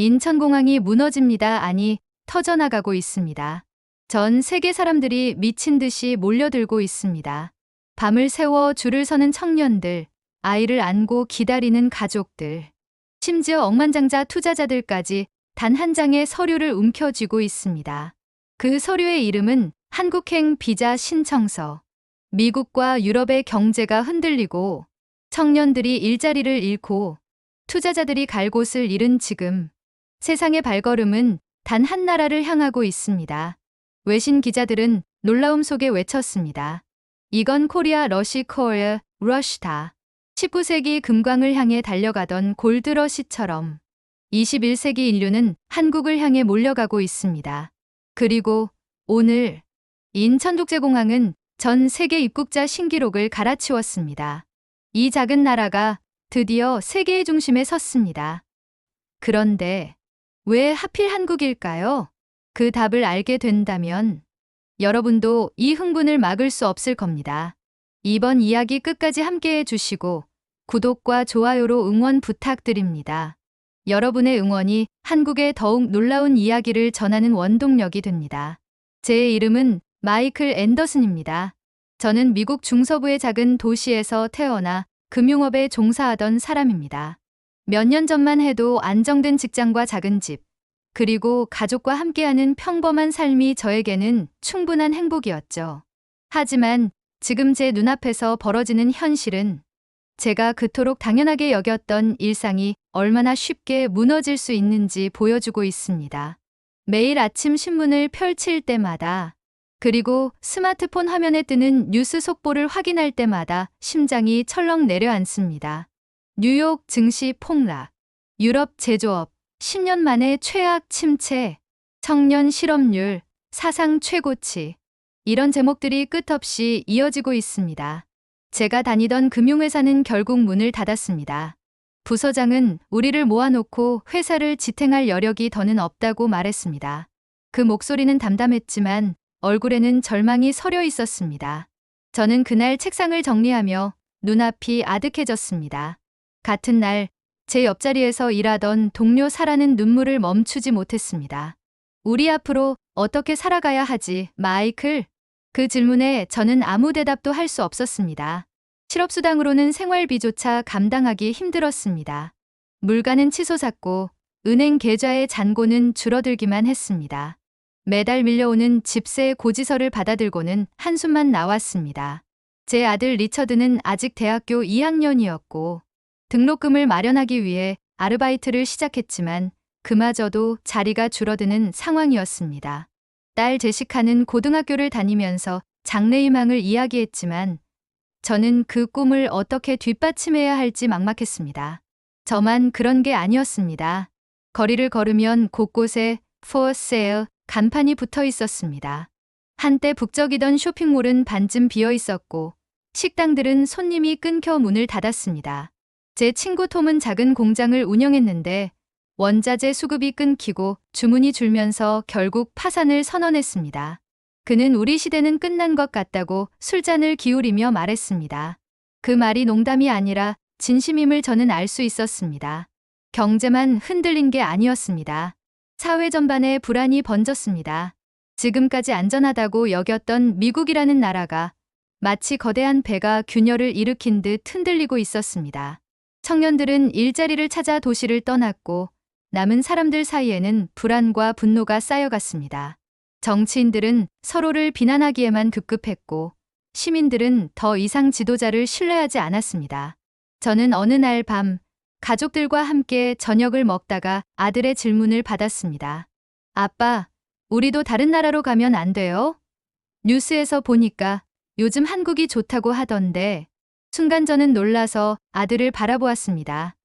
인천공항이 무너집니다. 아니, 터져나가고 있습니다. 전 세계 사람들이 미친 듯이 몰려들고 있습니다. 밤을 새워 줄을 서는 청년들, 아이를 안고 기다리는 가족들, 심지어 억만장자 투자자들까지 단 한 장의 서류를 움켜쥐고 있습니다. 그 서류의 이름은 한국행 비자 신청서. 미국과 유럽의 경제가 흔들리고 청년들이 일자리를 잃고 투자자들이 갈 곳을 잃은 지금 세상의 발걸음은 단 한 나라를 향하고 있습니다. 외신 기자들은 놀라움 속에 외쳤습니다. 이건 코리아 러시코어 러시다. 19세기 금광을 향해 달려가던 골드러시처럼 21세기 인류는 한국을 향해 몰려가고 있습니다. 그리고 오늘 인천국제공항은 전 세계 입국자 신기록을 갈아치웠습니다. 이 작은 나라가 드디어 세계의 중심에 섰습니다. 그런데 왜 하필 한국일까요? 그 답을 알게 된다면 여러분도 이 흥분을 막을 수 없을 겁니다. 이번 이야기 끝까지 함께해 주시고 구독과 좋아요로 응원 부탁드립니다. 여러분의 응원이 한국의 더욱 놀라운 이야기를 전하는 원동력이 됩니다. 제 이름은 마이클 앤더슨입니다. 저는 미국 중서부의 작은 도시에서 태어나 금융업에 종사하던 사람입니다. 몇 년 전만 해도 안정된 직장과 작은 집, 그리고 가족과 함께하는 평범한 삶이 저에게는 충분한 행복이었죠. 하지만 지금 제 눈앞에서 벌어지는 현실은 제가 그토록 당연하게 여겼던 일상이 얼마나 쉽게 무너질 수 있는지 보여주고 있습니다. 매일 아침 신문을 펼칠 때마다, 그리고 스마트폰 화면에 뜨는 뉴스 속보를 확인할 때마다 심장이 철렁 내려앉습니다. 뉴욕 증시 폭락, 유럽 제조업 10년 만에 최악 침체, 청년 실업률 사상 최고치, 이런 제목들이 끝없이 이어지고 있습니다. 제가 다니던 금융회사는 결국 문을 닫았습니다. 부서장은 우리를 모아놓고 회사를 지탱할 여력이 더는 없다고 말했습니다. 그 목소리는 담담했지만 얼굴에는 절망이 서려 있었습니다. 저는 그날 책상을 정리하며 눈앞이 아득해졌습니다. 같은 날 제 옆자리에서 일하던 동료 사라는 눈물을 멈추지 못했습니다. 우리 앞으로 어떻게 살아가야 하지, 마이클? 그 질문에 저는 아무 대답도 할 수 없었습니다. 실업수당으로는 생활비조차 감당하기 힘들었습니다. 물가는 치솟았고 은행 계좌의 잔고는 줄어들기만 했습니다. 매달 밀려오는 집세 고지서를 받아들고는 한숨만 나왔습니다. 제 아들 리처드는 아직 대학교 2학년이었고 등록금을 마련하기 위해 아르바이트를 시작했지만 그마저도 자리가 줄어드는 상황이었습니다. 딸 제시카는 고등학교를 다니면서 장래희망을 이야기했지만 저는 그 꿈을 어떻게 뒷받침해야 할지 막막했습니다. 저만 그런 게 아니었습니다. 거리를 걸으면 곳곳에 For Sale 간판이 붙어 있었습니다. 한때 북적이던 쇼핑몰은 반쯤 비어 있었고 식당들은 손님이 끊겨 문을 닫았습니다. 제 친구 톰은 작은 공장을 운영했는데 원자재 수급이 끊기고 주문이 줄면서 결국 파산을 선언했습니다. 그는 우리 시대는 끝난 것 같다고 술잔을 기울이며 말했습니다. 그 말이 농담이 아니라 진심임을 저는 알 수 있었습니다. 경제만 흔들린 게 아니었습니다. 사회 전반에 불안이 번졌습니다. 지금까지 안전하다고 여겼던 미국이라는 나라가 마치 거대한 배가 균열을 일으킨 듯 흔들리고 있었습니다. 청년들은 일자리를 찾아 도시를 떠났고 남은 사람들 사이에는 불안과 분노가 쌓여갔습니다. 정치인들은 서로를 비난하기에만 급급했고 시민들은 더 이상 지도자를 신뢰하지 않았습니다. 저는 어느 날 밤 가족들과 함께 저녁을 먹다가 아들의 질문을 받았습니다. 아빠, 우리도 다른 나라로 가면 안 돼요? 뉴스에서 보니까 요즘 한국이 좋다고 하던데. 순간 저는 놀라서 아들을 바라보았습니다.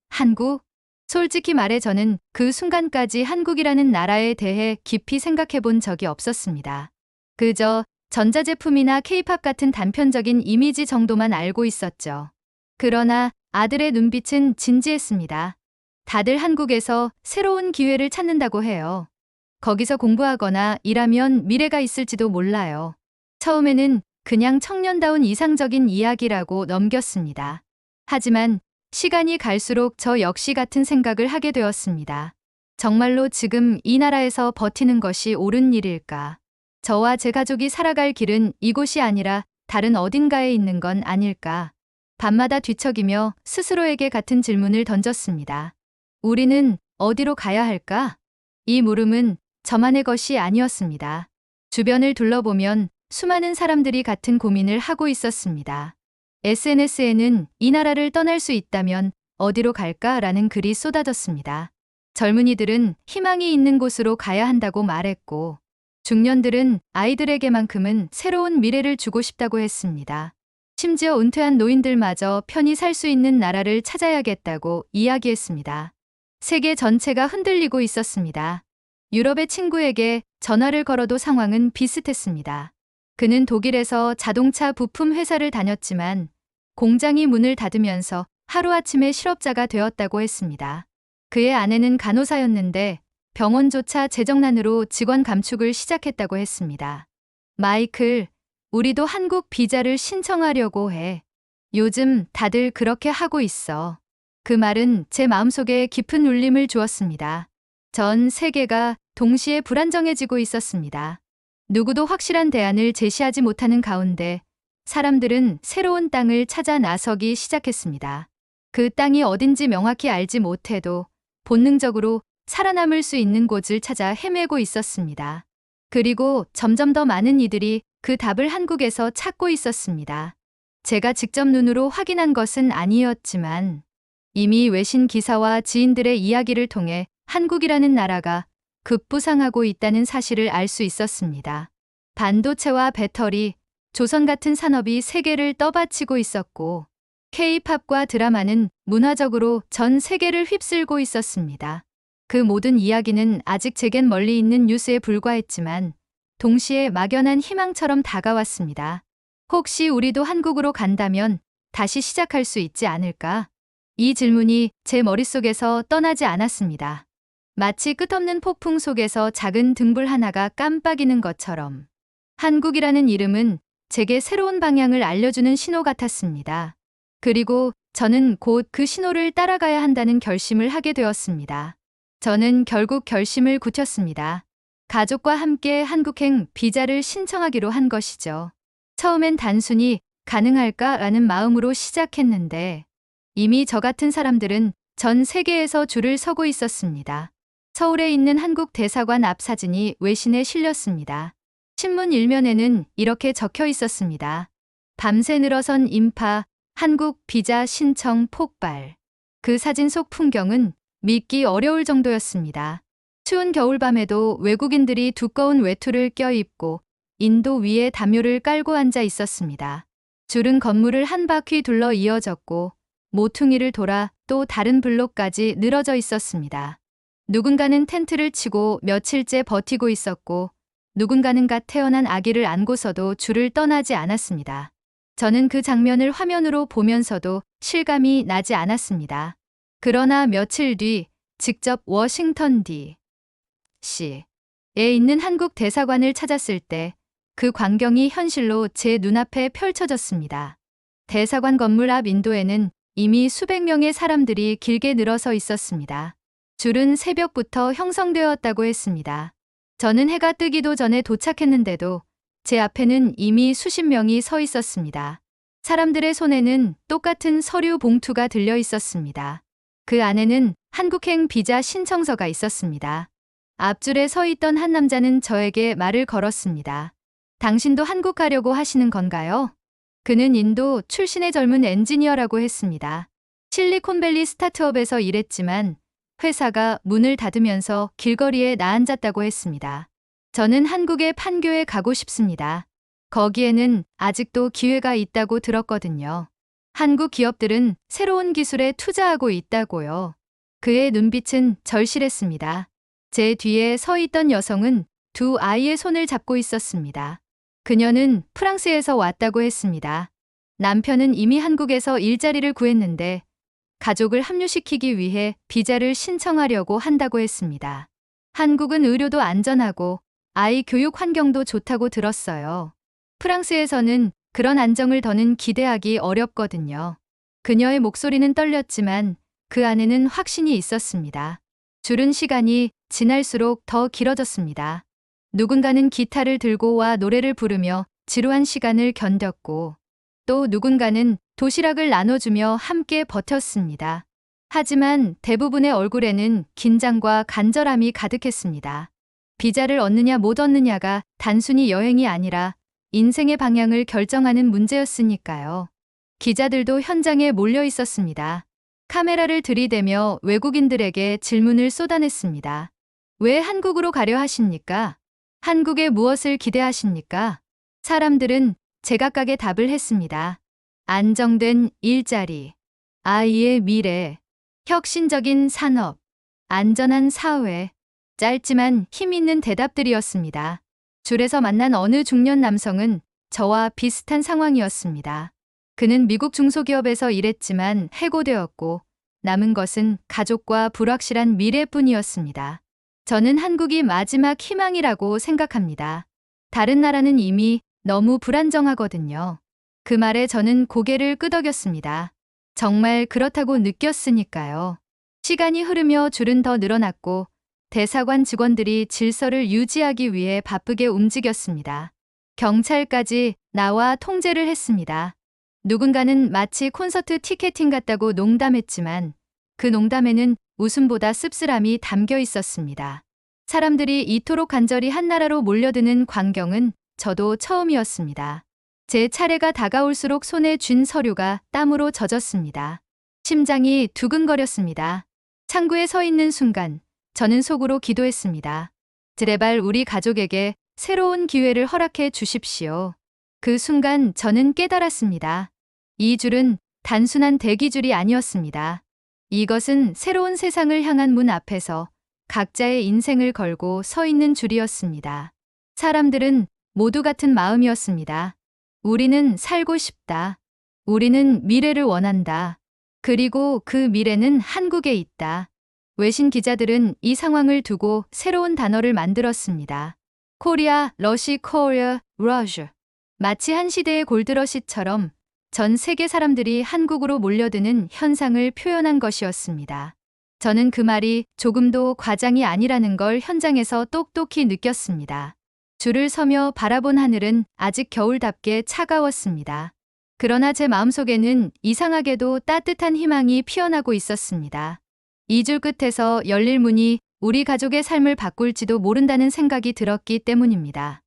한국? 솔직히 말해 저는 그 순간까지 한국이라는 나라에 대해 깊이 생각해 본 적이 없었습니다. 그저 전자제품이나 케이팝 같은 단편적인 이미지 정도만 알고 있었죠. 그러나 아들의 눈빛은 진지했습니다. 다들 한국에서 새로운 기회를 찾는다고 해요. 거기서 공부하거나 일하면 미래가 있을지도 몰라요. 처음에는 그냥 청년다운 이상적인 이야기라고 넘겼습니다. 하지만 시간이 갈수록 저 역시 같은 생각을 하게 되었습니다. 정말로 지금 이 나라에서 버티는 것이 옳은 일일까? 저와 제 가족이 살아갈 길은 이곳이 아니라 다른 어딘가에 있는 건 아닐까? 밤마다 뒤척이며 스스로에게 같은 질문을 던졌습니다. 우리는 어디로 가야 할까? 이 물음은 저만의 것이 아니었습니다. 주변을 둘러보면 수많은 사람들이 같은 고민을 하고 있었습니다. SNS에는 이 나라를 떠날 수 있다면 어디로 갈까라는 글이 쏟아졌습니다. 젊은이들은 희망이 있는 곳으로 가야 한다고 말했고, 중년들은 아이들에게만큼은 새로운 미래를 주고 싶다고 했습니다. 심지어 은퇴한 노인들마저 편히 살 수 있는 나라를 찾아야겠다고 이야기했습니다. 세계 전체가 흔들리고 있었습니다. 유럽의 친구에게 전화를 걸어도 상황은 비슷했습니다. 그는 독일에서 자동차 부품 회사를 다녔지만 공장이 문을 닫으면서 하루아침에 실업자가 되었다고 했습니다. 그의 아내는 간호사였는데 병원조차 재정난으로 직원 감축을 시작했다고 했습니다. 마이클, 우리도 한국 비자를 신청하려고 해. 요즘 다들 그렇게 하고 있어. 그 말은 제 마음속에 깊은 울림을 주었습니다. 전 세계가 동시에 불안정해지고 있었습니다. 누구도 확실한 대안을 제시하지 못하는 가운데 사람들은 새로운 땅을 찾아 나서기 시작했습니다. 그 땅이 어딘지 명확히 알지 못해도 본능적으로 살아남을 수 있는 곳을 찾아 헤매고 있었습니다. 그리고 점점 더 많은 이들이 그 답을 한국에서 찾고 있었습니다. 제가 직접 눈으로 확인한 것은 아니었지만 이미 외신 기사와 지인들의 이야기를 통해 한국이라는 나라가 급부상하고 있다는 사실을 알 수 있었습니다. 반도체와 배터리, 조선 같은 산업이 세계를 떠받치고 있었고 K-팝과 드라마는 문화적으로 전 세계를 휩쓸고 있었습니다. 그 모든 이야기는 아직 제겐 멀리 있는 뉴스에 불과했지만 동시에 막연한 희망처럼 다가왔습니다. 혹시 우리도 한국으로 간다면 다시 시작할 수 있지 않을까? 이 질문이 제 머릿속에서 떠나지 않았습니다. 마치 끝없는 폭풍 속에서 작은 등불 하나가 깜빡이는 것처럼 한국이라는 이름은 제게 새로운 방향을 알려주는 신호 같았습니다. 그리고 저는 곧 그 신호를 따라가야 한다는 결심을 하게 되었습니다. 저는 결국 결심을 굳혔습니다. 가족과 함께 한국행 비자를 신청하기로 한 것이죠. 처음엔 단순히 가능할까라는 마음으로 시작했는데 이미 저 같은 사람들은 전 세계에서 줄을 서고 있었습니다. 서울에 있는 한국 대사관 앞 사진이 외신에 실렸습니다. 신문 일면에는 이렇게 적혀 있었습니다. 밤새 늘어선 인파, 한국 비자 신청 폭발. 그 사진 속 풍경은 믿기 어려울 정도였습니다. 추운 겨울밤에도 외국인들이 두꺼운 외투를 껴입고 인도 위에 담요를 깔고 앉아 있었습니다. 줄은 건물을 한 바퀴 둘러 이어졌고 모퉁이를 돌아 또 다른 블록까지 늘어져 있었습니다. 누군가는 텐트를 치고 며칠째 버티고 있었고 누군가는 갓 태어난 아기를 안고서도 줄을 떠나지 않았습니다. 저는 그 장면을 화면으로 보면서도 실감이 나지 않았습니다. 그러나 며칠 뒤 직접 워싱턴 D.C.에 있는 한국 대사관을 찾았을 때 그 광경이 현실로 제 눈앞에 펼쳐졌습니다. 대사관 건물 앞 인도에는 이미 수백 명의 사람들이 길게 늘어서 있었습니다. 줄은 새벽부터 형성되었다고 했습니다. 저는 해가 뜨기도 전에 도착했는데도 제 앞에는 이미 수십 명이 서 있었습니다. 사람들의 손에는 똑같은 서류 봉투가 들려 있었습니다. 그 안에는 한국행 비자 신청서가 있었습니다. 앞줄에 서 있던 한 남자는 저에게 말을 걸었습니다. 당신도 한국 가려고 하시는 건가요? 그는 인도 출신의 젊은 엔지니어라고 했습니다. 실리콘밸리 스타트업에서 일했지만 회사가 문을 닫으면서 길거리에 나앉았다고 했습니다. 저는 한국의 판교에 가고 싶습니다. 거기에는 아직도 기회가 있다고 들었거든요. 한국 기업들은 새로운 기술에 투자하고 있다고요. 그의 눈빛은 절실했습니다. 제 뒤에 서 있던 여성은 두 아이의 손을 잡고 있었습니다. 그녀는 프랑스에서 왔다고 했습니다. 남편은 이미 한국에서 일자리를 구했는데 가족을 합류시키기 위해 비자를 신청하려고 한다고 했습니다. 한국은 의료도 안전하고 아이 교육 환경도 좋다고 들었어요. 프랑스에서는 그런 안정을 더는 기대하기 어렵거든요. 그녀의 목소리는 떨렸지만 그 안에는 확신이 있었습니다. 줄은 시간이 지날수록 더 길어졌습니다. 누군가는 기타를 들고 와 노래를 부르며 지루한 시간을 견뎠고, 또 누군가는 도시락을 나눠주며 함께 버텼습니다. 하지만 대부분의 얼굴에는 긴장과 간절함이 가득했습니다. 비자를 얻느냐 못 얻느냐가 단순히 여행이 아니라 인생의 방향을 결정하는 문제였으니까요. 기자들도 현장에 몰려 있었습니다. 카메라를 들이대며 외국인들에게 질문을 쏟아냈습니다. 왜 한국으로 가려 하십니까? 한국에 무엇을 기대하십니까? 사람들은 제각각의 답을 했습니다. 안정된 일자리, 아이의 미래, 혁신적인 산업, 안전한 사회. 짧지만 힘 있는 대답들이었습니다. 줄에서 만난 어느 중년 남성은 저와 비슷한 상황이었습니다. 그는 미국 중소기업에서 일했지만 해고되었고, 남은 것은 가족과 불확실한 미래뿐이었습니다. 저는 한국이 마지막 희망이라고 생각합니다. 다른 나라는 이미 너무 불안정하거든요. 그 말에 저는 고개를 끄덕였습니다. 정말 그렇다고 느꼈으니까요. 시간이 흐르며 줄은 더 늘어났고, 대사관 직원들이 질서를 유지하기 위해 바쁘게 움직였습니다. 경찰까지 나와 통제를 했습니다. 누군가는 마치 콘서트 티켓팅 같다고 농담했지만 그 농담에는 웃음보다 씁쓸함이 담겨 있었습니다. 사람들이 이토록 간절히 한나라로 몰려드는 광경은 저도 처음이었습니다. 제 차례가 다가올수록 손에 쥔 서류가 땀으로 젖었습니다. 심장이 두근거렸습니다. 창구에 서 있는 순간 저는 속으로 기도했습니다. 제발 우리 가족에게 새로운 기회를 허락해 주십시오. 그 순간 저는 깨달았습니다. 이 줄은 단순한 대기줄이 아니었습니다. 이것은 새로운 세상을 향한 문 앞에서 각자의 인생을 걸고 서 있는 줄이었습니다. 사람들은 모두 같은 마음이었습니다. 우리는 살고 싶다. 우리는 미래를 원한다. 그리고 그 미래는 한국에 있다. 외신 기자들은 이 상황을 두고 새로운 단어를 만들었습니다. 코리아, 러시, 코리아, 러시. 마치 한 시대의 골드러시처럼 전 세계 사람들이 한국으로 몰려드는 현상을 표현한 것이었습니다. 저는 그 말이 조금도 과장이 아니라는 걸 현장에서 똑똑히 느꼈습니다. 줄을 서며 바라본 하늘은 아직 겨울답게 차가웠습니다. 그러나 제 마음속에는 이상하게도 따뜻한 희망이 피어나고 있었습니다. 이 줄 끝에서 열릴 문이 우리 가족의 삶을 바꿀지도 모른다는 생각이 들었기 때문입니다.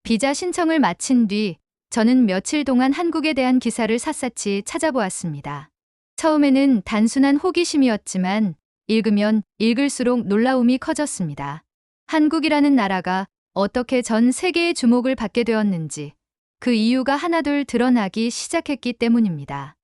비자 신청을 마친 뒤 저는 며칠 동안 한국에 대한 기사를 샅샅이 찾아보았습니다. 처음에는 단순한 호기심이었지만 읽으면 읽을수록 놀라움이 커졌습니다. 한국이라는 나라가 어떻게 전 세계의 주목을 받게 되었는지 그 이유가 하나둘 드러나기 시작했기 때문입니다.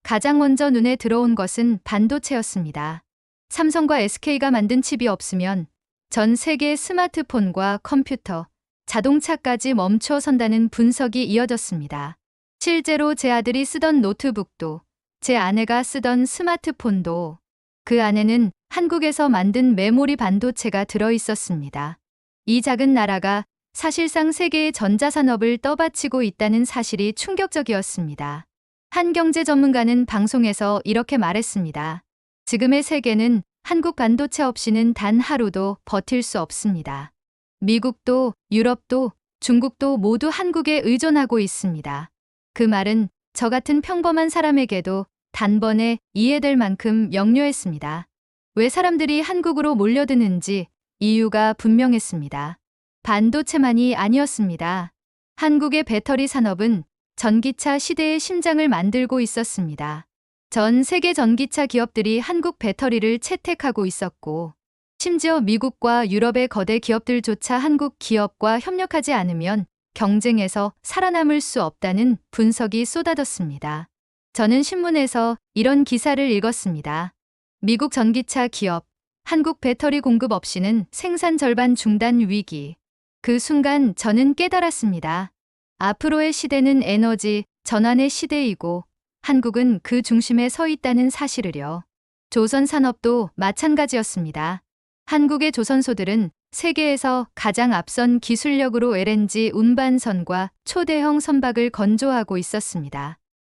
가장 먼저 눈에 들어온 것은 반도체였습니다. 삼성과 SK가 만든 칩이 없으면 전 세계의 스마트폰과 컴퓨터, 자동차까지 멈춰선다는 분석이 이어졌습니다. 실제로 제 아들이 쓰던 노트북도, 제 아내가 쓰던 스마트폰도 그 안에는 한국에서 만든 메모리 반도체가 들어있었습니다. 이 작은 나라가 사실상 세계의 전자산업을 떠받치고 있다는 사실이 충격적이었습니다. 한 경제 전문가는 방송에서 이렇게 말했습니다. 지금의 세계는 한국 반도체 없이는 단 하루도 버틸 수 없습니다. 미국도, 유럽도, 중국도 모두 한국에 의존하고 있습니다. 그 말은 저 같은 평범한 사람에게도 단번에 이해될 만큼 역료했습니다. 왜 사람들이 한국으로 몰려드는지 이유가 분명했습니다. 반도체만이 아니었습니다. 한국의 배터리 산업은 전기차 시대의 심장을 만들고 있었습니다. 전 세계 전기차 기업들이 한국 배터리를 채택하고 있었고, 심지어 미국과 유럽의 거대 기업들조차 한국 기업과 협력하지 않으면 경쟁에서 살아남을 수 없다는 분석이 쏟아졌습니다. 저는 신문에서 이런 기사를 읽었습니다. 미국 전기차 기업, 한국 배터리 공급 없이는 생산 절반 중단 위기. 그 순간 저는 깨달았습니다. 앞으로의 시대는 에너지 전환의 시대이고 한국은 그 중심에 서 있다는 사실을요. 조선 산업도 마찬가지였습니다. 한국의 조선소들은 세계에서 가장 앞선 기술력으로 LNG 운반선과 초대형 선박을 건조하고 있었습니다.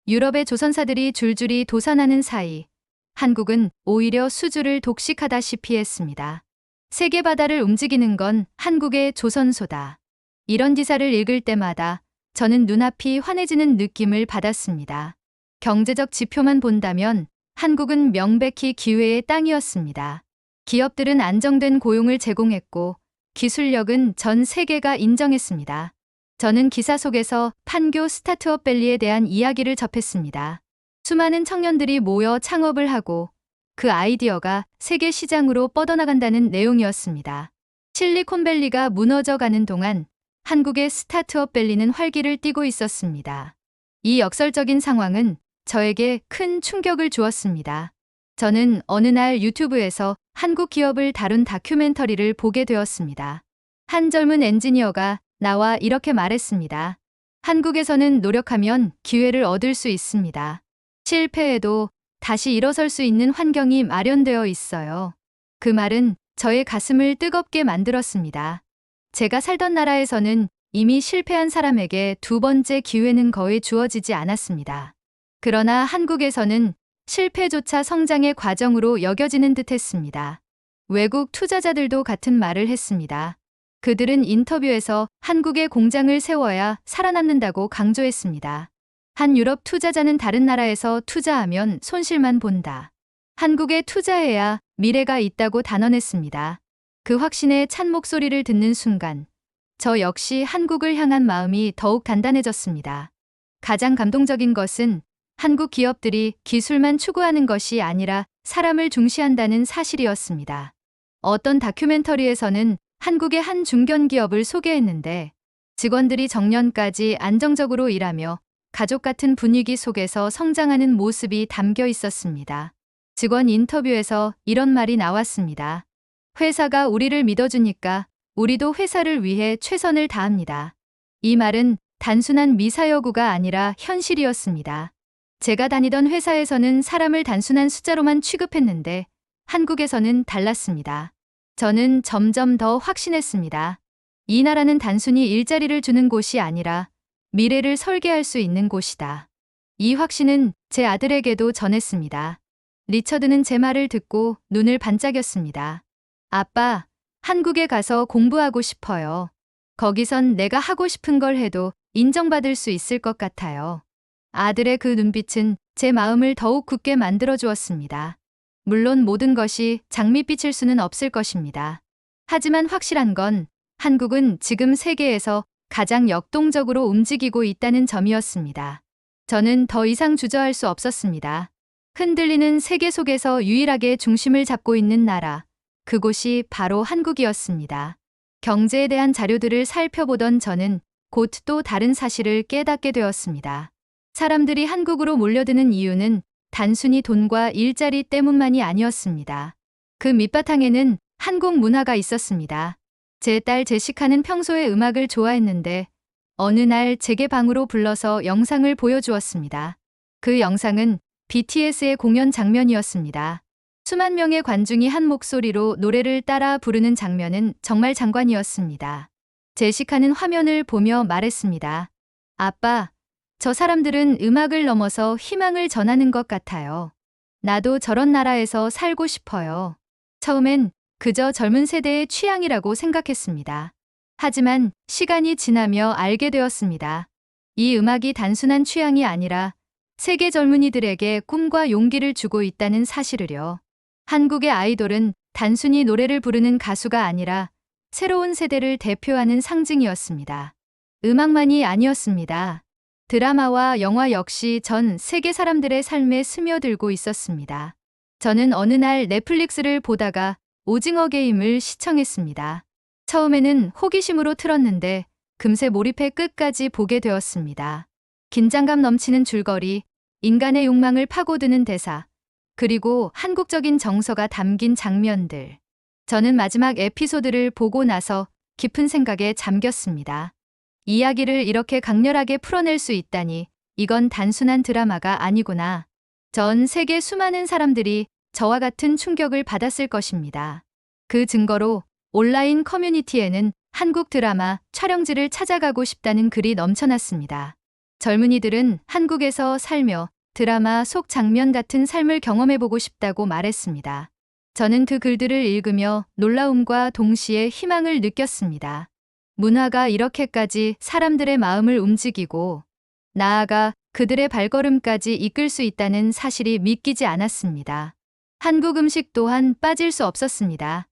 유럽의 조선사들이 줄줄이 도산하는 사이 한국은 오히려 수주를 독식하다시피 했습니다. 세계 바다를 움직이는 건 한국의 조선소다. 이런 기사를 읽을 때마다 저는 눈앞이 환해지는 느낌을 받았습니다. 경제적 지표만 본다면 한국은 명백히 기회의 땅이었습니다. 기업들은 안정된 고용을 제공했고 기술력은 전 세계가 인정했습니다. 저는 기사 속에서 판교 스타트업 밸리에 대한 이야기를 접했습니다. 수많은 청년들이 모여 창업을 하고 그 아이디어가 세계 시장으로 뻗어나간다는 내용이었습니다. 실리콘밸리가 무너져가는 동안 한국의 스타트업 밸리는 활기를 띠고 있었습니다. 이 역설적인 상황은 저에게 큰 충격을 주었습니다. 저는 어느 날 유튜브에서 한국 기업을 다룬 다큐멘터리를 보게 되었습니다. 한 젊은 엔지니어가 나와 이렇게 말했습니다. 한국에서는 노력하면 기회를 얻을 수 있습니다. 실패해도 다시 일어설 수 있는 환경이 마련되어 있어요. 그 말은 저의 가슴을 뜨겁게 만들었습니다. 제가 살던 나라에서는 이미 실패한 사람에게 두 번째 기회는 거의 주어지지 않았습니다. 그러나 한국에서는 실패조차 성장의 과정으로 여겨지는 듯 했습니다. 외국 투자자들도 같은 말을 했습니다. 그들은 인터뷰에서 한국의 공장을 세워야 살아남는다고 강조했습니다. 한 유럽 투자자는 다른 나라에서 투자하면 손실만 본다. 한국에 투자해야 미래가 있다고 단언했습니다. 그 확신에 찬 목소리를 듣는 순간 저 역시 한국을 향한 마음이 더욱 단단해졌습니다. 가장 감동적인 것은 한국 기업들이 기술만 추구하는 것이 아니라 사람을 중시한다는 사실이었습니다. 어떤 다큐멘터리에서는 한국의 한 중견기업을 소개했는데 직원들이 정년까지 안정적으로 일하며 가족 같은 분위기 속에서 성장하는 모습이 담겨 있었습니다. 직원 인터뷰에서 이런 말이 나왔습니다. 회사가 우리를 믿어주니까 우리도 회사를 위해 최선을 다합니다. 이 말은 단순한 미사여구가 아니라 현실이었습니다. 제가 다니던 회사에서는 사람을 단순한 숫자로만 취급했는데 한국에서는 달랐습니다. 저는 점점 더 확신했습니다. 이 나라는 단순히 일자리를 주는 곳이 아니라 미래를 설계할 수 있는 곳이다. 이 확신은 제 아들에게도 전했습니다. 리처드는 제 말을 듣고 눈을 반짝였습니다. 아빠, 한국에 가서 공부하고 싶어요. 거기선 내가 하고 싶은 걸 해도 인정받을 수 있을 것 같아요. 아들의 그 눈빛은 제 마음을 더욱 굳게 만들어 주었습니다. 물론 모든 것이 장밋빛일 수는 없을 것입니다. 하지만 확실한 건 한국은 지금 세계에서 가장 역동적으로 움직이고 있다는 점이었습니다. 저는 더 이상 주저할 수 없었습니다. 흔들리는 세계 속에서 유일하게 중심을 잡고 있는 나라, 그곳이 바로 한국이었습니다. 경제에 대한 자료들을 살펴보던 저는 곧 또 다른 사실을 깨닫게 되었습니다. 사람들이 한국으로 몰려드는 이유는 단순히 돈과 일자리 때문만이 아니었습니다. 그 밑바탕에는 한국 문화가 있었습니다. 제 딸 제시카는 평소에 음악을 좋아했는데 어느 날 제게 방으로 불러서 영상을 보여주었습니다. 그 영상은 BTS의 공연 장면이었습니다. 수만 명의 관중이 한 목소리로 노래를 따라 부르는 장면은 정말 장관이었습니다. 제시카는 화면을 보며 말했습니다. 아빠, 저 사람들은 음악을 넘어서 희망을 전하는 것 같아요. 나도 저런 나라에서 살고 싶어요. 처음엔 그저 젊은 세대의 취향이라고 생각했습니다. 하지만 시간이 지나며 알게 되었습니다. 이 음악이 단순한 취향이 아니라 세계 젊은이들에게 꿈과 용기를 주고 있다는 사실을요. 한국의 아이돌은 단순히 노래를 부르는 가수가 아니라 새로운 세대를 대표하는 상징이었습니다. 음악만이 아니었습니다. 드라마와 영화 역시 전 세계 사람들의 삶에 스며들고 있었습니다. 저는 어느 날 넷플릭스를 보다가 오징어 게임을 시청했습니다. 처음에는 호기심으로 틀었는데 금세 몰입해 끝까지 보게 되었습니다. 긴장감 넘치는 줄거리, 인간의 욕망을 파고드는 대사, 그리고 한국적인 정서가 담긴 장면들. 저는 마지막 에피소드를 보고 나서 깊은 생각에 잠겼습니다. 이야기를 이렇게 강렬하게 풀어낼 수 있다니 이건 단순한 드라마가 아니구나. 전 세계 수많은 사람들이 저와 같은 충격을 받았을 것입니다. 그 증거로 온라인 커뮤니티에는 한국 드라마 촬영지를 찾아가고 싶다는 글이 넘쳐났습니다. 젊은이들은 한국에서 살며 드라마 속 장면 같은 삶을 경험해보고 싶다고 말했습니다. 저는 그 글들을 읽으며 놀라움과 동시에 희망을 느꼈습니다. 문화가 이렇게까지 사람들의 마음을 움직이고 나아가 그들의 발걸음까지 이끌 수 있다는 사실이 믿기지 않았습니다. 한국 음식 또한 빠질 수 없었습니다.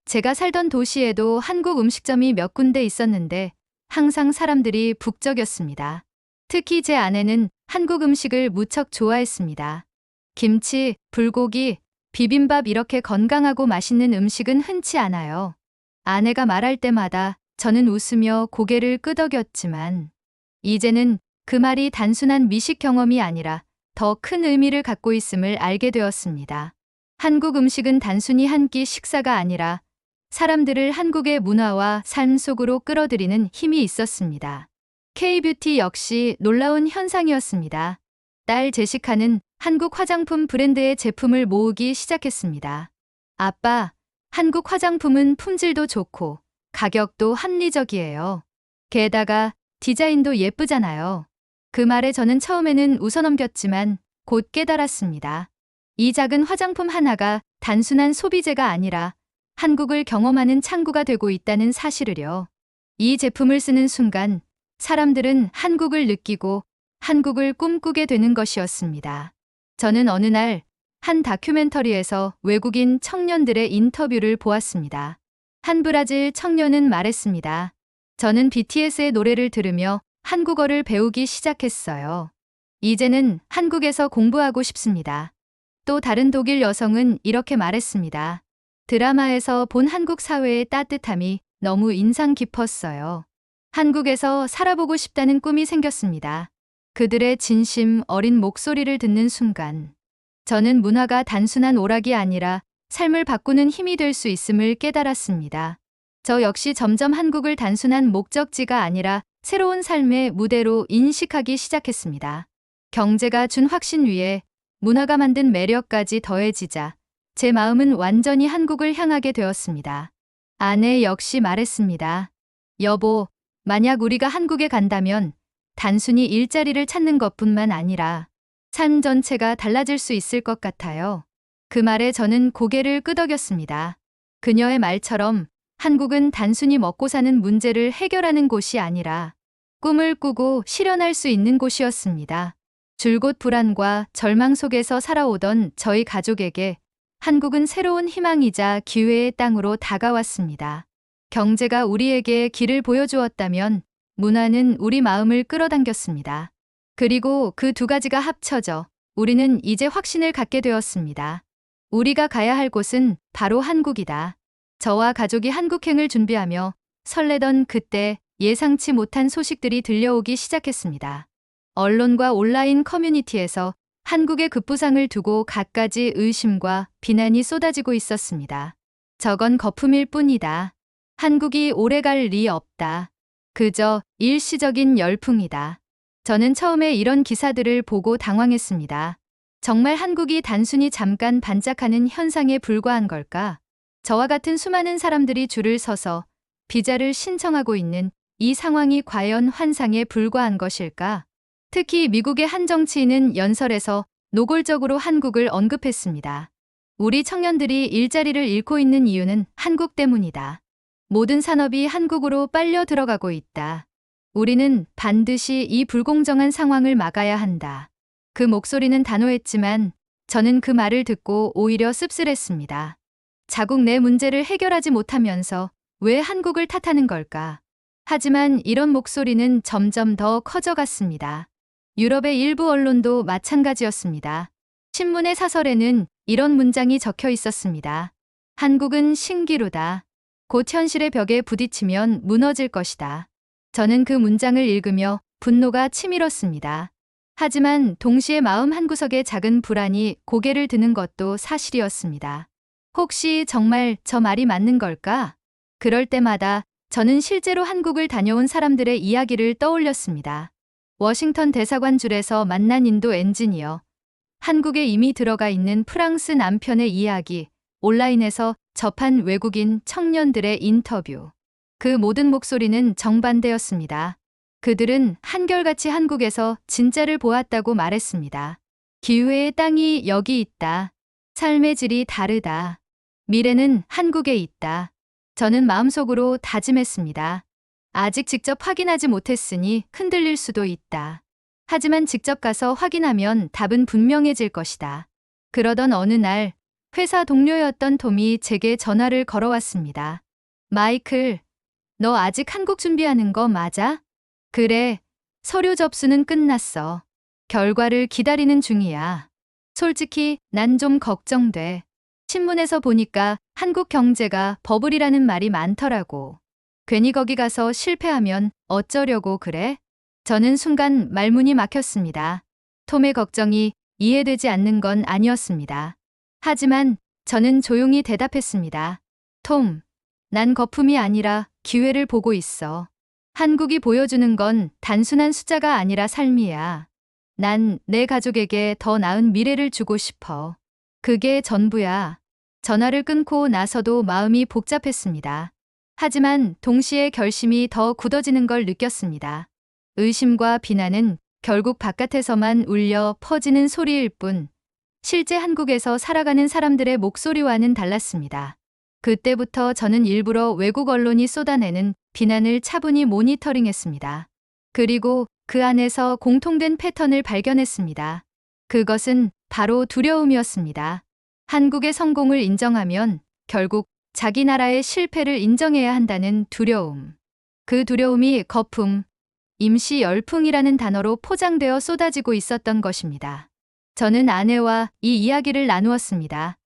제가 살던 도시에도 한국 음식점이 몇 군데 있었는데 항상 사람들이 북적였습니다. 특히 제 아내는 한국 음식을 무척 좋아했습니다. 김치, 불고기, 비빔밥 이렇게 건강하고 맛있는 음식은 흔치 않아요. 아내가 말할 때마다 저는 웃으며 고개를 끄덕였지만 이제는 그 말이 단순한 미식 경험이 아니라 더 큰 의미를 갖고 있음을 알게 되었습니다. 한국 음식은 단순히 한 끼 식사가 아니라 사람들을 한국의 문화와 삶 속으로 끌어들이는 힘이 있었습니다. K-뷰티 역시 놀라운 현상이었습니다. 딸 제시카는 한국 화장품 브랜드의 제품을 모으기 시작했습니다. 아빠, 한국 화장품은 품질도 좋고 가격도 합리적이에요. 게다가 디자인도 예쁘잖아요. 그 말에 저는 처음에는 웃어넘겼지만 곧 깨달았습니다. 이 작은 화장품 하나가 단순한 소비재가 아니라 한국을 경험하는 창구가 되고 있다는 사실을요. 이 제품을 쓰는 순간 사람들은 한국을 느끼고 한국을 꿈꾸게 되는 것이었습니다. 저는 어느 날 한 다큐멘터리에서 외국인 청년들의 인터뷰를 보았습니다. 한 브라질 청년은 말했습니다. 저는 BTS의 노래를 들으며 한국어를 배우기 시작했어요. 이제는 한국에서 공부하고 싶습니다. 또 다른 독일 여성은 이렇게 말했습니다. 드라마에서 본 한국 사회의 따뜻함이 너무 인상 깊었어요. 한국에서 살아보고 싶다는 꿈이 생겼습니다. 그들의 진심 어린 목소리를 듣는 순간 저는 문화가 단순한 오락이 아니라 삶을 바꾸는 힘이 될 수 있음을 깨달았습니다. 저 역시 점점 한국을 단순한 목적지가 아니라 새로운 삶의 무대로 인식하기 시작했습니다. 경제가 준 확신 위에 문화가 만든 매력까지 더해지자 제 마음은 완전히 한국을 향하게 되었습니다. 아내 역시 말했습니다. 여보, 만약 우리가 한국에 간다면 단순히 일자리를 찾는 것뿐만 아니라 삶 전체가 달라질 수 있을 것 같아요. 그 말에 저는 고개를 끄덕였습니다. 그녀의 말처럼 한국은 단순히 먹고 사는 문제를 해결하는 곳이 아니라 꿈을 꾸고 실현할 수 있는 곳이었습니다. 줄곧 불안과 절망 속에서 살아오던 저희 가족에게 한국은 새로운 희망이자 기회의 땅으로 다가왔습니다. 경제가 우리에게 길을 보여주었다면 문화는 우리 마음을 끌어당겼습니다. 그리고 그 두 가지가 합쳐져 우리는 이제 확신을 갖게 되었습니다. 우리가 가야 할 곳은 바로 한국이다. 저와 가족이 한국행을 준비하며 설레던 그때 예상치 못한 소식들이 들려오기 시작했습니다. 언론과 온라인 커뮤니티에서 한국의 급부상을 두고 갖가지 의심과 비난이 쏟아지고 있었습니다. 저건 거품일 뿐이다. 한국이 오래갈 리 없다. 그저 일시적인 열풍이다. 저는 처음에 이런 기사들을 보고 당황했습니다. 정말 한국이 단순히 잠깐 반짝하는 현상에 불과한 걸까? 저와 같은 수많은 사람들이 줄을 서서 비자를 신청하고 있는 이 상황이 과연 환상에 불과한 것일까? 특히 미국의 한 정치인은 연설에서 노골적으로 한국을 언급했습니다. 우리 청년들이 일자리를 잃고 있는 이유는 한국 때문이다. 모든 산업이 한국으로 빨려 들어가고 있다. 우리는 반드시 이 불공정한 상황을 막아야 한다. 그 목소리는 단호했지만 저는 그 말을 듣고 오히려 씁쓸했습니다. 자국 내 문제를 해결하지 못하면서 왜 한국을 탓하는 걸까? 하지만 이런 목소리는 점점 더 커져갔습니다. 유럽의 일부 언론도 마찬가지였습니다. 신문의 사설에는 이런 문장이 적혀 있었습니다. 한국은 신기루다. 곧 현실의 벽에 부딪히면 무너질 것이다. 저는 그 문장을 읽으며 분노가 치밀었습니다. 하지만 동시에 마음 한구석에 작은 불안이 고개를 드는 것도 사실이었습니다. 혹시 정말 저 말이 맞는 걸까? 그럴 때마다 저는 실제로 한국을 다녀온 사람들의 이야기를 떠올렸습니다. 워싱턴 대사관 줄에서 만난 인도 엔지니어, 한국에 이미 들어가 있는 프랑스 남편의 이야기, 온라인에서 접한 외국인 청년들의 인터뷰. 그 모든 목소리는 정반대였습니다. 그들은 한결같이 한국에서 진짜를 보았다고 말했습니다. 기회의 땅이 여기 있다. 삶의 질이 다르다. 미래는 한국에 있다. 저는 마음속으로 다짐했습니다. 아직 직접 확인하지 못했으니 흔들릴 수도 있다. 하지만 직접 가서 확인하면 답은 분명해질 것이다. 그러던 어느 날 회사 동료였던 톰이 제게 전화를 걸어왔습니다. 마이클, 너 아직 한국 준비하는 거 맞아? 그래, 서류 접수는 끝났어. 결과를 기다리는 중이야. 솔직히 난 좀 걱정돼. 신문에서 보니까 한국 경제가 버블이라는 말이 많더라고. 괜히 거기 가서 실패하면 어쩌려고 그래? 저는 순간 말문이 막혔습니다. 톰의 걱정이 이해되지 않는 건 아니었습니다. 하지만 저는 조용히 대답했습니다. 톰, 난 거품이 아니라 기회를 보고 있어. 한국이 보여주는 건 단순한 숫자가 아니라 삶이야. 난 내 가족에게 더 나은 미래를 주고 싶어. 그게 전부야. 전화를 끊고 나서도 마음이 복잡했습니다. 하지만 동시에 결심이 더 굳어지는 걸 느꼈습니다. 의심과 비난은 결국 바깥에서만 울려 퍼지는 소리일 뿐, 실제 한국에서 살아가는 사람들의 목소리와는 달랐습니다. 그때부터 저는 일부러 외국 언론이 쏟아내는 비난을 차분히 모니터링했습니다. 그리고 그 안에서 공통된 패턴을 발견했습니다. 그것은 바로 두려움이었습니다. 한국의 성공을 인정하면 결국 자기 나라의 실패를 인정해야 한다는 두려움. 그 두려움이 거품, 임시 열풍이라는 단어로 포장되어 쏟아지고 있었던 것입니다. 저는 아내와 이 이야기를 나누었습니다.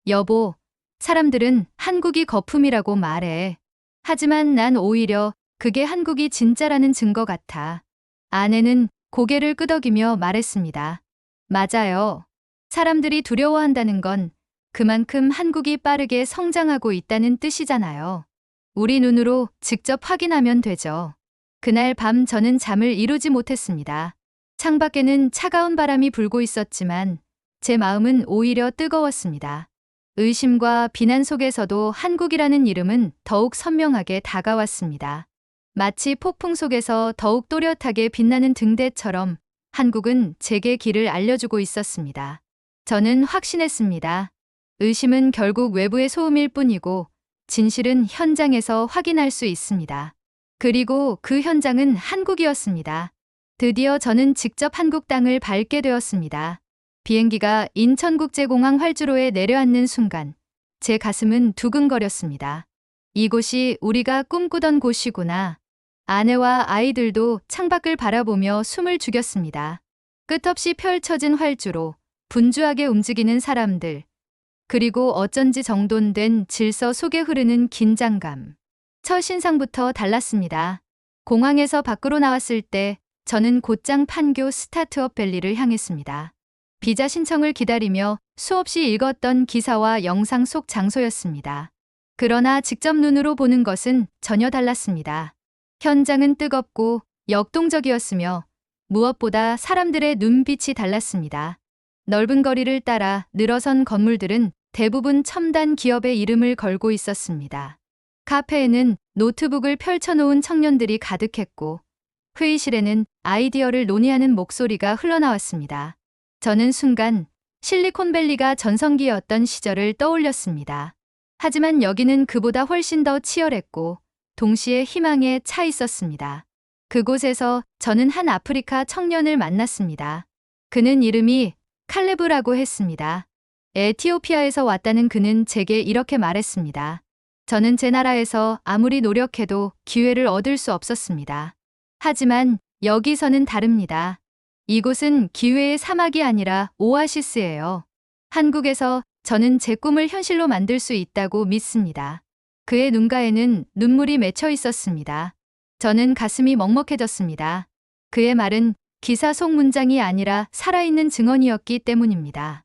여보, 사람들은 한국이 거품이라고 말해. 하지만 난 오히려 그게 한국이 진짜라는 증거 같아. 아내는 고개를 끄덕이며 말했습니다. 맞아요. 사람들이 두려워한다는 건 그만큼 한국이 빠르게 성장하고 있다는 뜻이잖아요. 우리 눈으로 직접 확인하면 되죠. 그날 밤 저는 잠을 이루지 못했습니다. 창밖에는 차가운 바람이 불고 있었지만 제 마음은 오히려 뜨거웠습니다. 의심과 비난 속에서도 한국이라는 이름은 더욱 선명하게 다가왔습니다. 마치 폭풍 속에서 더욱 또렷하게 빛나는 등대처럼 한국은 제게 길을 알려주고 있었습니다. 저는 확신했습니다. 의심은 결국 외부의 소음일 뿐이고 진실은 현장에서 확인할 수 있습니다. 그리고 그 현장은 한국이었습니다. 드디어 저는 직접 한국 땅을 밟게 되었습니다. 비행기가 인천국제공항 활주로에 내려앉는 순간 제 가슴은 두근거렸습니다. 이곳이 우리가 꿈꾸던 곳이구나. 아내와 아이들도 창밖을 바라보며 숨을 죽였습니다. 끝없이 펼쳐진 활주로, 분주하게 움직이는 사람들, 그리고 어쩐지 정돈된 질서 속에 흐르는 긴장감. 첫 신상부터 달랐습니다. 공항에서 밖으로 나왔을 때 저는 곧장 판교 스타트업 밸리를 향했습니다. 비자 신청을 기다리며 수없이 읽었던 기사와 영상 속 장소였습니다. 그러나 직접 눈으로 보는 것은 전혀 달랐습니다. 현장은 뜨겁고 역동적이었으며 무엇보다 사람들의 눈빛이 달랐습니다. 넓은 거리를 따라 늘어선 건물들은 대부분 첨단 기업의 이름을 걸고 있었습니다. 카페에는 노트북을 펼쳐놓은 청년들이 가득했고 회의실에는 아이디어를 논의하는 목소리가 흘러나왔습니다. 저는 순간 실리콘밸리가 전성기였던 시절을 떠올렸습니다. 하지만 여기는 그보다 훨씬 더 치열했고 동시에 희망에 차 있었습니다. 그곳에서 저는 한 아프리카 청년을 만났습니다. 그는 이름이 칼레브라고 했습니다. 에티오피아에서 왔다는 그는 제게 이렇게 말했습니다. 저는 제 나라에서 아무리 노력해도 기회를 얻을 수 없었습니다. 하지만 여기서는 다릅니다. 이곳은 기회의 사막이 아니라 오아시스예요. 한국에서 저는 제 꿈을 현실로 만들 수 있다고 믿습니다. 그의 눈가에는 눈물이 맺혀 있었습니다. 저는 가슴이 먹먹해졌습니다. 그의 말은 기사 속 문장이 아니라 살아있는 증언이었기 때문입니다.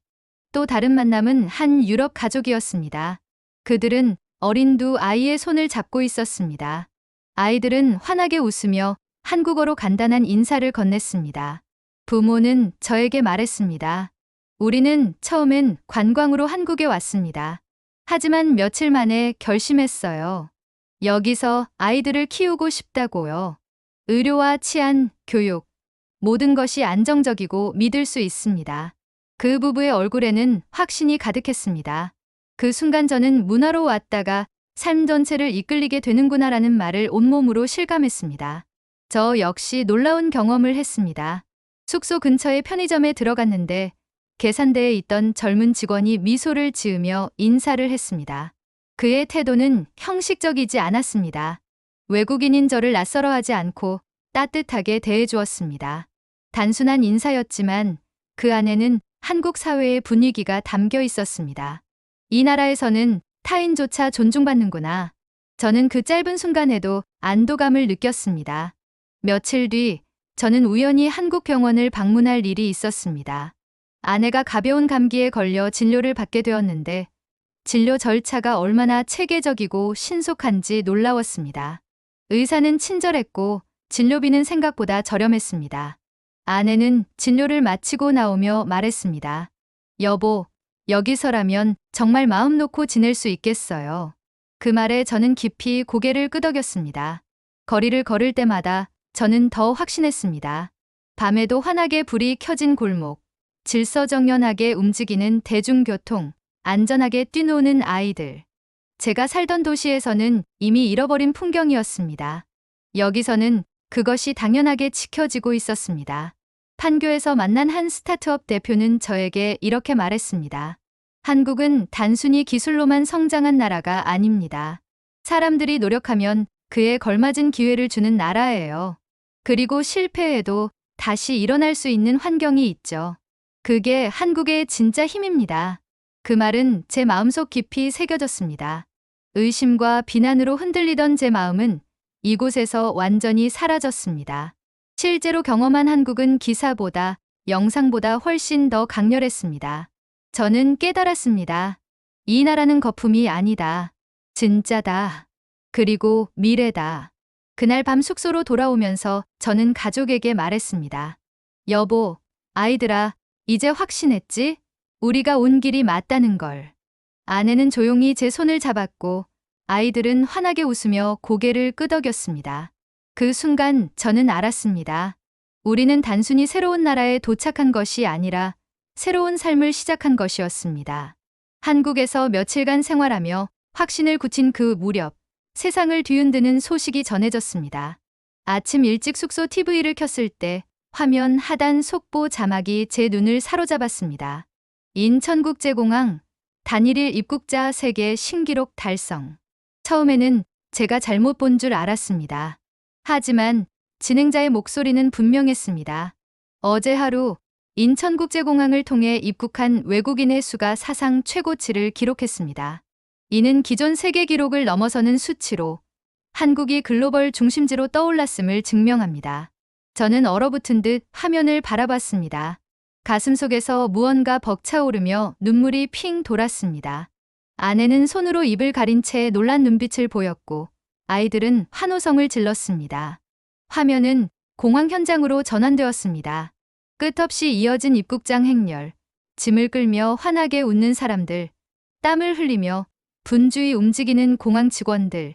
또 다른 만남은 한 유럽 가족이었습니다. 그들은 어린 두 아이의 손을 잡고 있었습니다. 아이들은 환하게 웃으며 한국어로 간단한 인사를 건넸습니다. 부모는 저에게 말했습니다. 우리는 처음엔 관광으로 한국에 왔습니다. 하지만 며칠 만에 결심했어요. 여기서 아이들을 키우고 싶다고요. 의료와 치안, 교육, 모든 것이 안정적이고 믿을 수 있습니다. 그 부부의 얼굴에는 확신이 가득했습니다. 그 순간 저는 문화로 왔다가 삶 전체를 이끌리게 되는구나라는 말을 온몸으로 실감했습니다. 저 역시 놀라운 경험을 했습니다. 숙소 근처의 편의점에 들어갔는데 계산대에 있던 젊은 직원이 미소를 지으며 인사를 했습니다. 그의 태도는 형식적이지 않았습니다. 외국인인 저를 낯설어하지 않고 따뜻하게 대해주었습니다. 단순한 인사였지만 그 안에는 한국 사회의 분위기가 담겨 있었습니다. 이 나라에서는 타인조차 존중받는구나. 저는 그 짧은 순간에도 안도감을 느꼈습니다. 며칠 뒤 저는 우연히 한국 병원을 방문할 일이 있었습니다. 아내가 가벼운 감기에 걸려 진료를 받게 되었는데 진료 절차가 얼마나 체계적이고 신속한지 놀라웠습니다. 의사는 친절했고 진료비는 생각보다 저렴했습니다. 아내는 진료를 마치고 나오며 말했습니다. 여보, 여기서라면 정말 마음 놓고 지낼 수 있겠어요. 그 말에 저는 깊이 고개를 끄덕였습니다. 거리를 걸을 때마다 저는 더 확신했습니다. 밤에도 환하게 불이 켜진 골목, 질서정연하게 움직이는 대중교통, 안전하게 뛰노는 아이들. 제가 살던 도시에서는 이미 잃어버린 풍경이었습니다. 여기서는 그것이 당연하게 지켜지고 있었습니다. 판교에서 만난 한 스타트업 대표는 저에게 이렇게 말했습니다. 한국은 단순히 기술로만 성장한 나라가 아닙니다. 사람들이 노력하면 그에 걸맞은 기회를 주는 나라예요. 그리고 실패해도 다시 일어날 수 있는 환경이 있죠. 그게 한국의 진짜 힘입니다. 그 말은 제 마음속 깊이 새겨졌습니다. 의심과 비난으로 흔들리던 제 마음은 이곳에서 완전히 사라졌습니다. 실제로 경험한 한국은 기사보다, 영상보다 훨씬 더 강렬했습니다. 저는 깨달았습니다. 이 나라는 거품이 아니다. 진짜다. 그리고 미래다. 그날 밤 숙소로 돌아오면서 저는 가족에게 말했습니다. 여보, 아이들아, 이제 확신했지? 우리가 온 길이 맞다는 걸. 아내는 조용히 제 손을 잡았고 아이들은 환하게 웃으며 고개를 끄덕였습니다. 그 순간 저는 알았습니다. 우리는 단순히 새로운 나라에 도착한 것이 아니라 새로운 삶을 시작한 것이었습니다. 한국에서 며칠간 생활하며 확신을 굳힌 그 무렵, 세상을 뒤흔드는 소식이 전해졌습니다. 아침 일찍 숙소 TV를 켰을 때 화면 하단 속보 자막이 제 눈을 사로잡았습니다. 인천국제공항, 단일일 입국자 세계 신기록 달성. 처음에는 제가 잘못 본 줄 알았습니다. 하지만 진행자의 목소리는 분명했습니다. 어제 하루 인천국제공항을 통해 입국한 외국인의 수가 사상 최고치를 기록했습니다. 이는 기존 세계 기록을 넘어서는 수치로 한국이 글로벌 중심지로 떠올랐음을 증명합니다. 저는 얼어붙은 듯 화면을 바라봤습니다. 가슴속에서 무언가 벅차오르며 눈물이 핑 돌았습니다. 아내는 손으로 입을 가린 채 놀란 눈빛을 보였고 아이들은 환호성을 질렀습니다. 화면은 공항 현장으로 전환되었습니다. 끝없이 이어진 입국장 행렬, 짐을 끌며 환하게 웃는 사람들, 땀을 흘리며 분주히 움직이는 공항 직원들,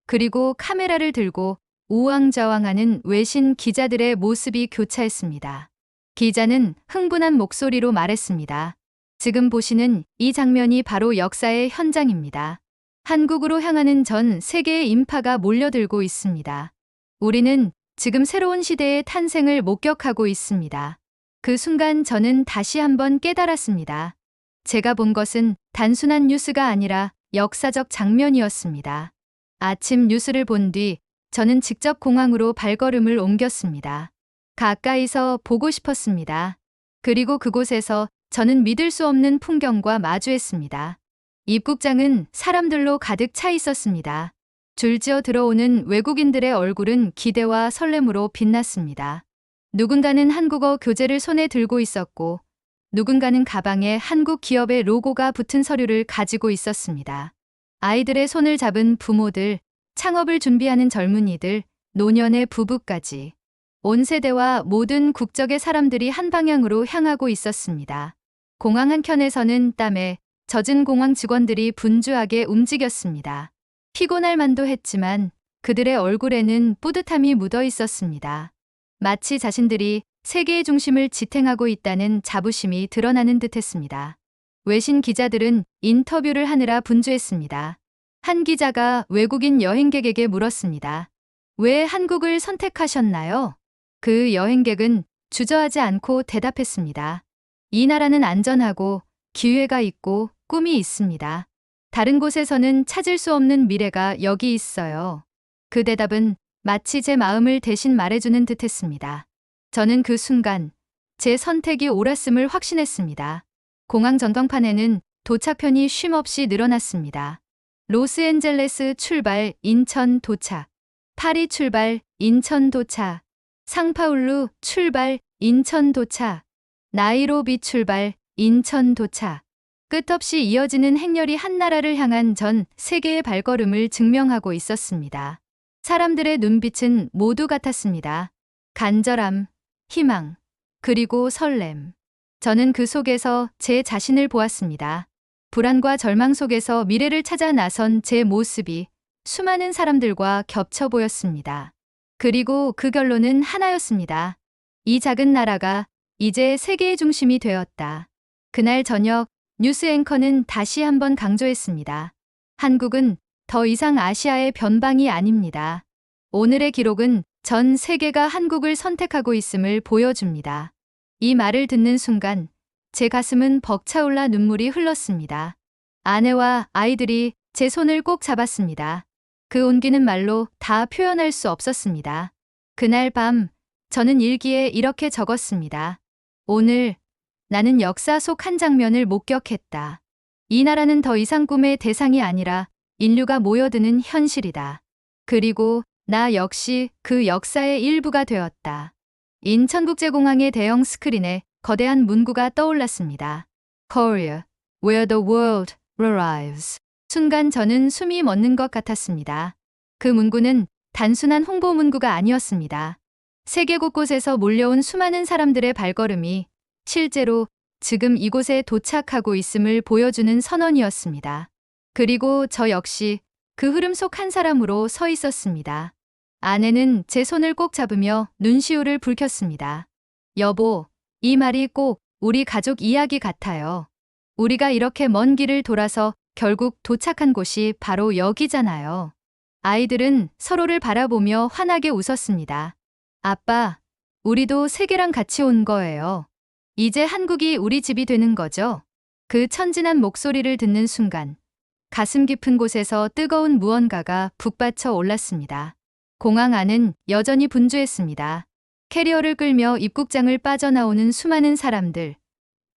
그리고 카메라를 들고 우왕좌왕하는 외신 기자들의 모습이 교차했습니다. 기자는 흥분한 목소리로 말했습니다. 지금 보시는 이 장면이 바로 역사의 현장입니다. 한국으로 향하는 전 세계의 인파가 몰려들고 있습니다. 우리는 지금 새로운 시대의 탄생을 목격하고 있습니다. 그 순간 저는 다시 한번 깨달았습니다. 제가 본 것은 단순한 뉴스가 아니라 역사적 장면이었습니다. 아침 뉴스를 본 뒤 저는 직접 공항으로 발걸음을 옮겼습니다. 가까이서 보고 싶었습니다. 그리고 그곳에서 저는 믿을 수 없는 풍경과 마주했습니다. 입국장은 사람들로 가득 차 있었습니다. 줄지어 들어오는 외국인들의 얼굴은 기대와 설렘으로 빛났습니다. 누군가는 한국어 교재를 손에 들고 있었고 누군가는 가방에 한국 기업의 로고가 붙은 서류를 가지고 있었습니다. 아이들의 손을 잡은 부모들, 창업을 준비하는 젊은이들, 노년의 부부까지. 온 세대와 모든 국적의 사람들이 한 방향으로 향하고 있었습니다. 공항 한켠에서는 땀에 젖은 공항 직원들이 분주하게 움직였습니다. 피곤할 만도 했지만 그들의 얼굴에는 뿌듯함이 묻어 있었습니다. 마치 자신들이 세계의 중심을 지탱하고 있다는 자부심이 드러나는 듯했습니다. 외신 기자들은 인터뷰를 하느라 분주했습니다. 한 기자가 외국인 여행객에게 물었습니다. 왜 한국을 선택하셨나요? 그 여행객은 주저하지 않고 대답했습니다. 이 나라는 안전하고 기회가 있고 꿈이 있습니다. 다른 곳에서는 찾을 수 없는 미래가 여기 있어요. 그 대답은 마치 제 마음을 대신 말해주는 듯했습니다. 저는 그 순간 제 선택이 옳았음을 확신했습니다. 공항 전광판에는 도착편이 쉼없이 늘어났습니다. 로스앤젤레스 출발, 인천 도착. 파리 출발, 인천 도착. 상파울루 출발, 인천 도착. 나이로비 출발, 인천 도착. 끝없이 이어지는 행렬이 한 나라를 향한 전 세계의 발걸음을 증명하고 있었습니다. 사람들의 눈빛은 모두 같았습니다. 간절함, 희망, 그리고 설렘. 저는 그 속에서 제 자신을 보았습니다. 불안과 절망 속에서 미래를 찾아 나선 제 모습이 수많은 사람들과 겹쳐 보였습니다. 그리고 그 결론은 하나였습니다. 이 작은 나라가 이제 세계의 중심이 되었다. 그날 저녁 뉴스 앵커는 다시 한번 강조했습니다. 한국은 더 이상 아시아의 변방이 아닙니다. 오늘의 기록은 전 세계가 한국을 선택하고 있음을 보여줍니다. 이 말을 듣는 순간 제 가슴은 벅차올라 눈물이 흘렀습니다. 아내와 아이들이 제 손을 꼭 잡았습니다. 그 온기는 말로 다 표현할 수 없었습니다. 그날 밤 저는 일기에 이렇게 적었습니다. 오늘 나는 역사 속 한 장면을 목격했다. 이 나라는 더 이상 꿈의 대상이 아니라 인류가 모여드는 현실이다. 그리고 나 역시 그 역사의 일부가 되었다. 인천국제공항의 대형 스크린에 거대한 문구가 떠올랐습니다. Korea, where the world arrives. 순간 저는 숨이 멎는 것 같았습니다. 그 문구는 단순한 홍보 문구가 아니었습니다. 세계 곳곳에서 몰려온 수많은 사람들의 발걸음이 실제로 지금 이곳에 도착하고 있음을 보여주는 선언이었습니다. 그리고 저 역시 그 흐름 속 한 사람으로 서 있었습니다. 아내는 제 손을 꼭 잡으며 눈시울을 붉혔습니다. 여보, 이 말이 꼭 우리 가족 이야기 같아요. 우리가 이렇게 먼 길을 돌아서 결국 도착한 곳이 바로 여기잖아요. 아이들은 서로를 바라보며 환하게 웃었습니다. 아빠, 우리도 세계랑 같이 온 거예요. 이제 한국이 우리 집이 되는 거죠? 그 천진한 목소리를 듣는 순간 가슴 깊은 곳에서 뜨거운 무언가가 북받쳐 올랐습니다. 공항 안은 여전히 분주했습니다. 캐리어를 끌며 입국장을 빠져나오는 수많은 사람들,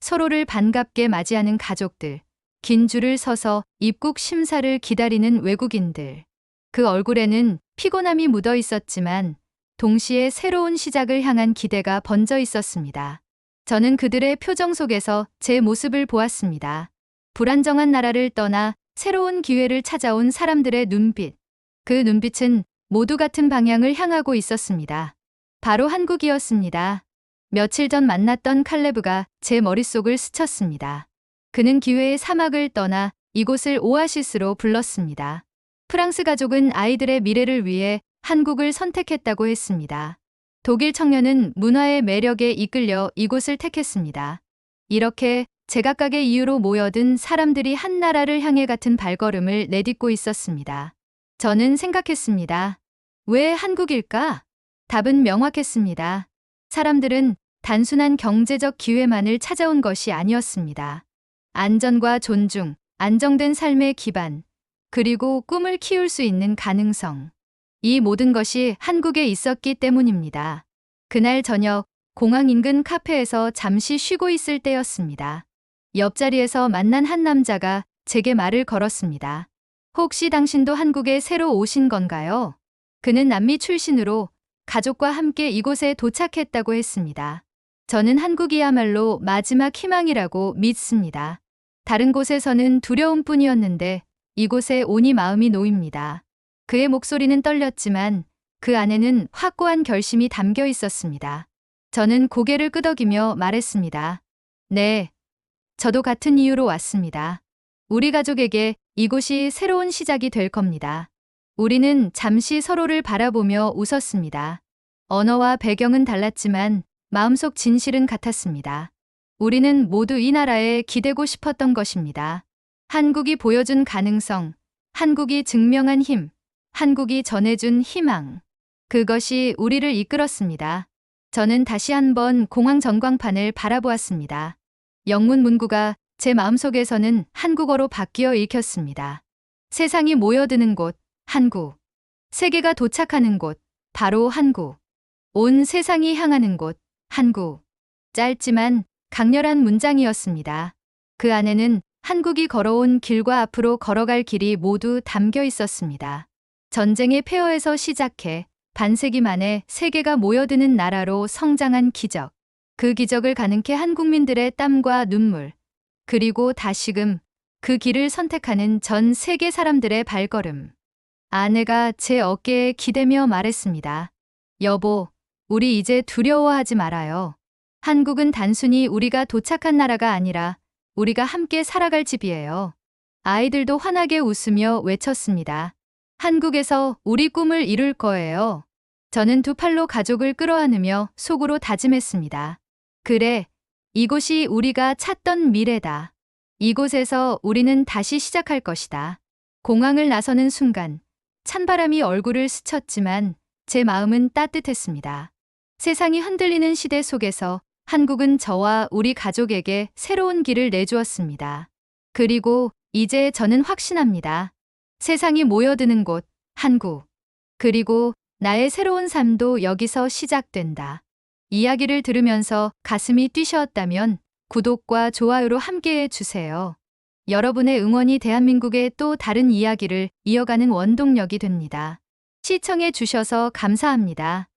서로를 반갑게 맞이하는 가족들, 긴 줄을 서서 입국 심사를 기다리는 외국인들. 그 얼굴에는 피곤함이 묻어 있었지만 동시에 새로운 시작을 향한 기대가 번져 있었습니다. 저는 그들의 표정 속에서 제 모습을 보았습니다. 불안정한 나라를 떠나 새로운 기회를 찾아온 사람들의 눈빛. 그 눈빛은 모두 같은 방향을 향하고 있었습니다. 바로 한국이었습니다. 며칠 전 만났던 칼레브가 제 머릿속을 스쳤습니다. 그는 기회의 사막을 떠나 이곳을 오아시스로 불렀습니다. 프랑스 가족은 아이들의 미래를 위해 한국을 선택했다고 했습니다. 독일 청년은 문화의 매력에 이끌려 이곳을 택했습니다. 이렇게 제각각의 이유로 모여든 사람들이 한 나라를 향해 같은 발걸음을 내딛고 있었습니다. 저는 생각했습니다. 왜 한국일까? 답은 명확했습니다. 사람들은 단순한 경제적 기회만을 찾아온 것이 아니었습니다. 안전과 존중, 안정된 삶의 기반, 그리고 꿈을 키울 수 있는 가능성. 이 모든 것이 한국에 있었기 때문입니다. 그날 저녁 공항 인근 카페에서 잠시 쉬고 있을 때였습니다. 옆자리에서 만난 한 남자가 제게 말을 걸었습니다. 혹시 당신도 한국에 새로 오신 건가요? 그는 남미 출신으로 가족과 함께 이곳에 도착했다고 했습니다. 저는 한국이야말로 마지막 희망이라고 믿습니다. 다른 곳에서는 두려움뿐이었는데 이곳에 오니 마음이 놓입니다. 그의 목소리는 떨렸지만 그 안에는 확고한 결심이 담겨 있었습니다. 저는 고개를 끄덕이며 말했습니다. 네, 저도 같은 이유로 왔습니다. 우리 가족에게 이곳이 새로운 시작이 될 겁니다. 우리는 잠시 서로를 바라보며 웃었습니다. 언어와 배경은 달랐지만 마음속 진실은 같았습니다. 우리는 모두 이 나라에 기대고 싶었던 것입니다. 한국이 보여준 가능성, 한국이 증명한 힘, 한국이 전해준 희망. 그것이 우리를 이끌었습니다. 저는 다시 한번 공항 전광판을 바라보았습니다. 영문 문구가 제 마음속에서는 한국어로 바뀌어 읽혔습니다. 세상이 모여드는 곳, 한국. 세계가 도착하는 곳, 바로 한국. 온 세상이 향하는 곳, 한국. 짧지만 강렬한 문장이었습니다. 그 안에는 한국이 걸어온 길과 앞으로 걸어갈 길이 모두 담겨 있었습니다. 전쟁의 폐허에서 시작해 반세기 만에 세계가 모여드는 나라로 성장한 기적. 그 기적을 가능케 한 국민들의 땀과 눈물, 그리고 다시금 그 길을 선택하는 전 세계 사람들의 발걸음. 아내가 제 어깨에 기대며 말했습니다. 여보, 우리 이제 두려워하지 말아요. 한국은 단순히 우리가 도착한 나라가 아니라 우리가 함께 살아갈 집이에요. 아이들도 환하게 웃으며 외쳤습니다. 한국에서 우리 꿈을 이룰 거예요. 저는 두 팔로 가족을 끌어안으며 속으로 다짐했습니다. 그래, 이곳이 우리가 찾던 미래다. 이곳에서 우리는 다시 시작할 것이다. 공항을 나서는 순간 찬바람이 얼굴을 스쳤지만 제 마음은 따뜻했습니다. 세상이 흔들리는 시대 속에서 한국은 저와 우리 가족에게 새로운 길을 내주었습니다. 그리고 이제 저는 확신합니다. 세상이 모여드는 곳, 한국. 그리고 나의 새로운 삶도 여기서 시작된다. 이야기를 들으면서 가슴이 뛰셨다면 구독과 좋아요로 함께해 주세요. 여러분의 응원이 대한민국의 또 다른 이야기를 이어가는 원동력이 됩니다. 시청해 주셔서 감사합니다.